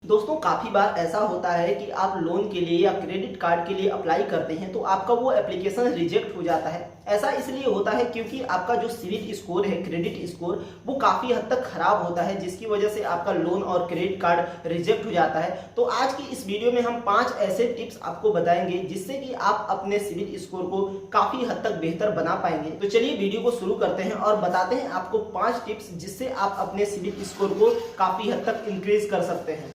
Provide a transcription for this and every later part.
दोस्तों काफ़ी बार ऐसा होता है कि आप लोन के लिए या क्रेडिट कार्ड के लिए अप्लाई करते हैं तो आपका वो एप्लीकेशन रिजेक्ट हो जाता है। ऐसा इसलिए होता है क्योंकि आपका जो सिविल स्कोर है, क्रेडिट स्कोर, वो काफ़ी हद तक खराब होता है, जिसकी वजह से आपका लोन और क्रेडिट कार्ड रिजेक्ट हो जाता है। तो आज की इस वीडियो में हम 5 ऐसे टिप्स आपको बताएंगे जिससे कि आप अपने सिविल स्कोर को काफ़ी हद तक बेहतर बना पाएंगे। तो चलिए वीडियो को शुरू करते हैं और बताते हैं आपको 5 टिप्स जिससे आप अपने सिविल स्कोर को काफ़ी हद तक इंक्रीज कर सकते हैं।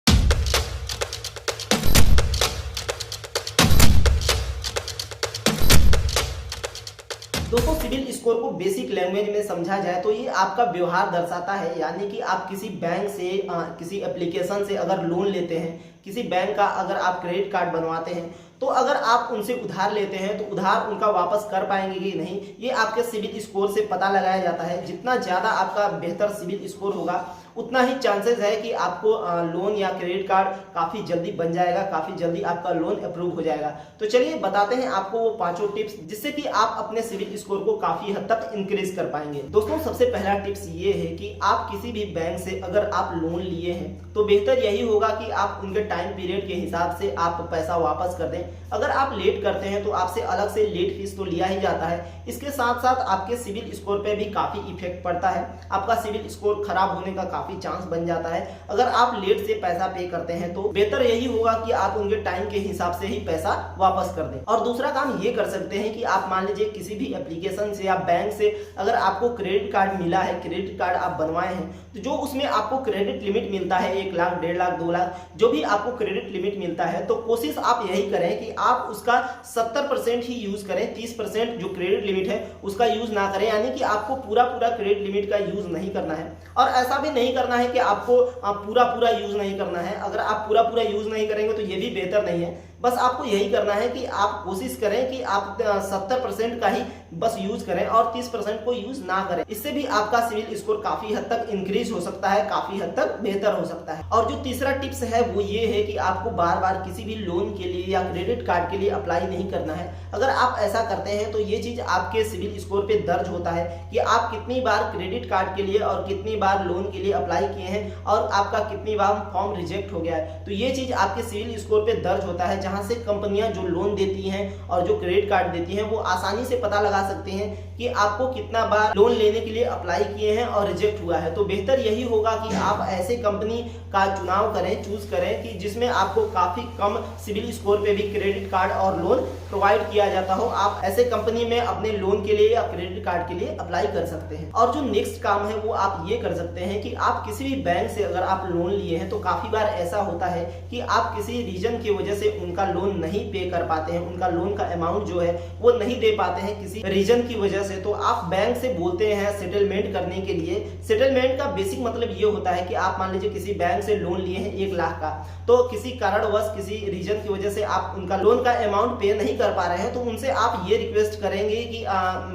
दोस्तों सिविल स्कोर को बेसिक लैंग्वेज में समझा जाए तो ये आपका व्यवहार दर्शाता है, यानी कि आप किसी बैंक से किसी एप्लीकेशन से अगर लोन लेते हैं, किसी बैंक का अगर आप क्रेडिट कार्ड बनवाते हैं, तो अगर आप उनसे उधार लेते हैं तो उधार उनका वापस कर पाएंगे कि नहीं, ये आपके सिविल स्कोर से पता लगाया जाता है। जितना ज़्यादा आपका बेहतर सिविल स्कोर होगा उतना ही चांसेस है कि आपको लोन या क्रेडिट कार्ड काफ़ी जल्दी बन जाएगा, काफ़ी जल्दी आपका लोन अप्रूव हो जाएगा। तो चलिए बताते हैं आपको वो 5 टिप्स जिससे कि आप अपने सिविल स्कोर को काफ़ी हद तक इंक्रीज कर पाएंगे। दोस्तों सबसे पहला टिप्स ये है कि आप किसी भी बैंक से अगर आप लोन लिए हैं तो बेहतर यही होगा कि आप उनके टाइम पीरियड के हिसाब से आप पैसा वापस कर दें। अगर आप लेट करते हैं तो आपसे अलग से लेट फीस तो लिया ही जाता है, इसके साथ साथ आपके सिविल स्कोर पे भी काफ़ी इफेक्ट पड़ता है, आपका सिविल स्कोर खराब होने का काफ़ी चांस बन जाता है। अगर आप लेट से पैसा पे करते हैं तो बेहतर यही होगा कि आप उनके टाइम के हिसाब से ही पैसा वापस कर दें। और दूसरा काम ये कर सकते हैं कि आप मान लीजिए किसी भी एप्लीकेशन से या बैंक से अगर आपको क्रेडिट कार्ड मिला है, क्रेडिट कार्ड आप बनवाए हैं, तो जो उसमें आपको क्रेडिट लिमिट मिलता है 1 लाख, 1.5 लाख, 2 लाख, जो भी आपको क्रेडिट लिमिट मिलता है, तो कोशिश आप यही करें कि आप उसका 70% ही यूज करें, 30% जो क्रेडिट लिमिट है उसका यूज ना करें, यानी कि आपको पूरा क्रेडिट लिमिट का यूज नहीं करना है। और ऐसा भी नहीं करना है कि आपको पूरा यूज नहीं करना है। अगर आप पूरा यूज नहीं करेंगे तो ये भी बेहतर नहीं है। बस आपको यही करना है कि आप कोशिश करें कि आप 70% का ही बस यूज करें और 30% को यूज ना करें। इससे भी आपका सिविल स्कोर काफी हद तक इंक्रीज हो सकता है, काफी हद तक बेहतर हो सकता है। और जो तीसरा टिप्स है वो ये है कि आपको बार बार किसी भी लोन के लिए या क्रेडिट कार्ड के लिए अप्लाई नहीं करना है। अगर आप ऐसा करते हैं तो ये चीज आपके सिविल स्कोर पे दर्ज होता है कि आप कितनी बार क्रेडिट कार्ड के लिए और कितनी बार लोन के लिए अप्लाई किए हैं और आपका कितनी बार फॉर्म रिजेक्ट हो गया है। तो ये चीज आपके सिविल स्कोर पे दर्ज होता है, जहां से कंपनियां जो लोन देती हैं और जो क्रेडिट कार्ड देती हैं वो आसानी से पता लगा सकते हैं कि आपको कितना बार लोन लेने के लिए अप्लाई किए हैं और रिजेक्ट हुआ है। तो बेहतर यही होगा कि आप ऐसे कंपनी का चुनाव करें, चूज करें कि जिसमें आपको काफी कम सिविल स्कोर पे भी क्रेडिट कार्ड और लोन प्रोवाइड किया जाता हो। आप ऐसे कंपनी में अपने लोन के लिए या क्रेडिट कार्ड के लिए अप्लाई कर सकते हैं। और जो नेक्स्ट काम है वो आप ये कर सकते हैं कि आप किसी भी बैंक से अगर आप लोन लिए हैं तो काफी बार ऐसा होता है कि आप किसी रीजन की वजह से उनका लोन नहीं पे कर पाते हैं, उनका लोन का अमाउंट जो है वो नहीं दे पाते हैं किसी रीजन की वजह से। तो आप बैंक से बोलते हैं सेटलमेंट करने के लिए। सेटलमेंट का बेसिक मतलब ये होता है कि आप मान लीजिए किसी बैंक से लोन लिए हैं 1 लाख का, तो किसी कारणवश किसी रीजन की वजह से आप उनका लोन का अमाउंट पे नहीं कर पा रहे हैं, तो उनसे आप ये रिक्वेस्ट करेंगे कि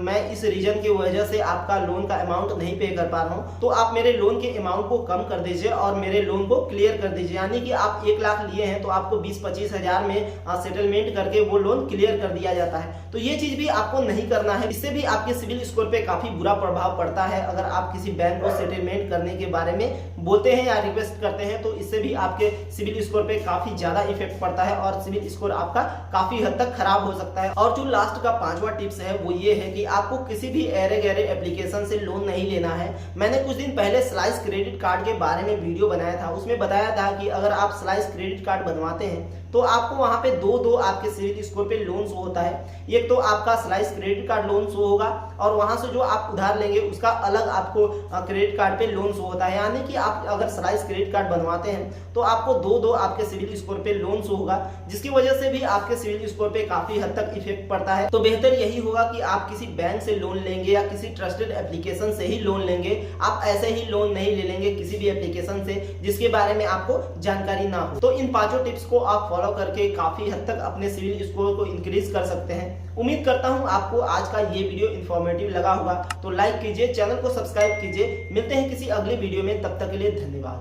मैं इस रीजन की वजह से आपका लोन का अमाउंट नहीं पे कर पा रहा हूँ, तो आप मेरे लोन के अमाउंट को कम कर दीजिए और मेरे लोन को क्लियर कर दीजिए। यानी कि आप 1 लाख लिए हैं तो आपको 20-25 हजार में सेटलमेंट करके वो लोन क्लियर कर दिया जाता है। तो ये चीज भी आपको नहीं करना है, इससे भी आपके सिविल स्कोर पे काफी बुरा प्रभाव पड़ता है। अगर आप किसी बैंक को सेटलमेंट करने के बारे में बोलते हैं या रिक्वेस्ट करते हैं तो इससे भी आपके सिविल स्कोर पे काफी ज्यादा इफेक्ट पड़ता है और सिविल स्कोर आपका काफी हद तक खराब हो सकता है। और जो लास्ट का 5वां टिप्स है वो ये है कि आपको किसी भी ऐरे गैरे एप्लीकेशन से लोन नहीं लेना है। मैंने कुछ दिन पहले स्लाइस क्रेडिट कार्ड के बारे में वीडियो बनाया था, उसमें बताया था कि अगर आप स्लाइस क्रेडिट कार्ड बनवाते हैं तो आपको वहां पे दो आपके सिविल स्कोर पे लोन शो होता है। एक तो आपका slice credit card loan show होगा और वहां से जो आप उधार लेंगे उसका अलग आपको क्रेडिट कार्ड पे लोन शो होता है। यानी कि आप अगर स्लाइस क्रेडिट कार्ड बनवाते हैं तो आपको दो आपके सिविल स्कोर पे लोन शो होगा, जिसकी वजह से भी आपके सिविल स्कोर पे काफी हद तक इफेक्ट पड़ता है। तो बेहतर यही होगा कि आप किसी बैंक से लोन लेंगे या किसी ट्रस्टेड एप्लीकेशन से ही लोन लेंगे। आप ऐसे ही लोन नहीं ले लेंगे किसी भी एप्लीकेशन से जिसके बारे में आपको जानकारी ना हो। तो इन 5 टिप्स को आप फॉलो करके काफी हद तक अपने सिविल स्कोर को इंक्रीज कर सकते हैं। उम्मीद करता हूं आपको आज का ये वीडियो इंफॉर्मेटिव लगा होगा, तो लाइक कीजिए, चैनल को सब्सक्राइब कीजिए। मिलते हैं किसी अगले वीडियो में, तब तक के लिए धन्यवाद।